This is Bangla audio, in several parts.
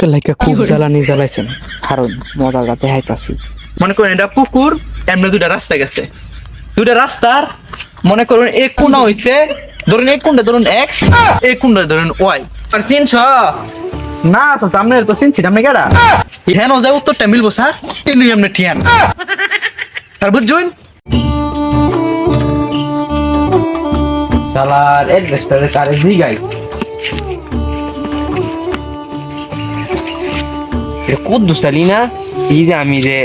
অঙ্কেল লাইকা খুব জ্বালানি জ্বালাইছেন, কারণ মজাটা দেখাইতাছি। মনে করেন এটা পুকুর, এমনি দুইটা রাস্তা গেছে। দুইটা রাস্তার মনে করুন এক কোণা হইছে, ধরুন এক কোণটা ধরুন এক্স, এক কোণটা ধরুন ওয়াই। আর চিনছ না? সামনে তো চিনছি আপনি কেডা? হ্যাঁ ও যায় উত্তরটা মিলবো স্যার, এমনি এমনি ঠিয়ান স্যার বুঝছেন? শালার এড্রেসটা কারে জিগাই কুদ্দুসালি না? এই যে আমি যে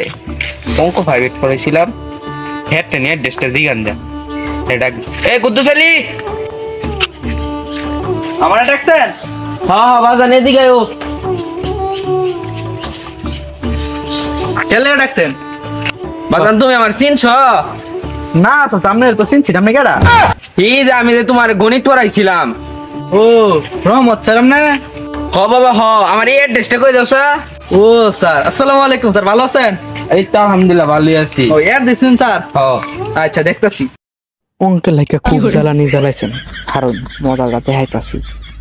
অঙ্ক প্রাইভেট করেছিলাম, হেডটা নিয়ে অ্যাড্রেসটা দিগান যা। এটা এ কুদ্দুসালি, আমার ডাকছেন? হ্যাঁ বাজান এদিকে আয়ো। কেলে ডাকছেন? বাজান তুমি আমার চিনছ না? সামনে তো চিনছি আপনি কেডা? এই যে আমি যে তোমার গণিত পড়াইছিলাম। ও রহমত স্যার না? হ বাবা হ, আমার এই অ্যাড্রেসটা কই দাও স্যার। ও স্যার, আসসালামু আলাইকুম স্যার, ভালো আছেন? এই তো আলহামদুলিল্লাহ ভালোই আছি। ও এর দিছেন স্যার? হ আচ্ছা দেখতাছি। অঙ্কেল লাইকা খুব জ্বালানি জ্বালাইছেন, কারণ মজাটা দেখাইতাছি।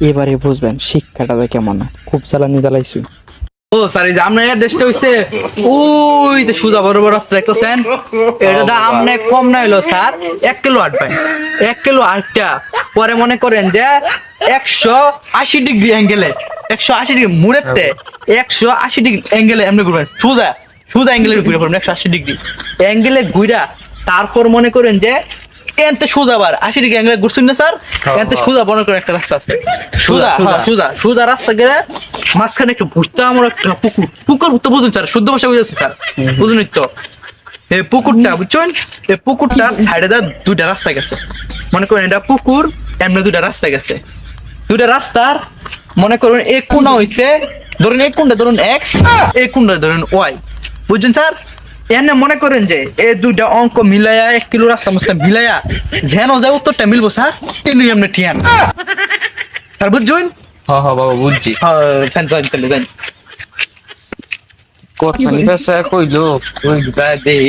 এবারে বুঝবেন শিক্ষাটা কেমন। খুব জ্বালানি জ্বালাইছি। ও স্যার, এই যে আপনার অ্যাড্রেসটা হইছে ওই যে সুজা বড় বড় রাস্তা দেখতেছেন, এটা দাম আমনে কম না হইলো স্যার 1 কিলো আট পাই। 1 কিলো আটটা পরে মনে করেন যে 180 ডিগ্রি অ্যাঙ্গেলে, 180 ডিগ্রি মুড়েতে 180 ডিগ্রি অ্যাঙ্গেলে এমনি ঘুরবেন, সুজা সুজা অ্যাঙ্গেলে ঘুরে পড়বেন 180 ডিগ্রি অ্যাঙ্গেলে ঘুরা। তারপর মনে করেন যে এনতে সোজা বার 80 ডিগ্রি অ্যাঙ্গেলে ঘুরছেন না স্যার, এনতে সোজা মনে করেন একটা রাস্তা আছে, সোজা সোজা সোজা রাস্তা গেলে মাঝখানে একটু ভুট্টা আমার একটা পুকুর, পুকুর তো বুঝুন স্যার, শুদ্ধ ভাষা বুঝেছি স্যার, বুঝুন তো? এই পুকুরটা বুঝছেন, এই পুকুরটার সাইডে দা দুইটা রাস্তা গেছে। মনে করেন এটা পুকুর, এমনি দুইটা রাস্তা গেছে। দুইটা রাস্তার মনে করুন এক কোণা হইছে, ধরুন এক কোণটা ধরুন এক্স, এক কোণটা ধরুন ওয়াই। বুঝছেন স্যার? এনে মনে করেন যে এই দুইটা অঙ্ক মিলাইয়া 1 কিলো রাস্তা মাস্তা মিলাইয়া যেন যায় উত্তরটা মিলবো স্যার, এমনি এমনি ঠিয়ান স্যার বুঝছেন? হ্যাঁ হ্যাঁ বাবা বুঝছি। কথা নিবাসা কইলো ওই দেই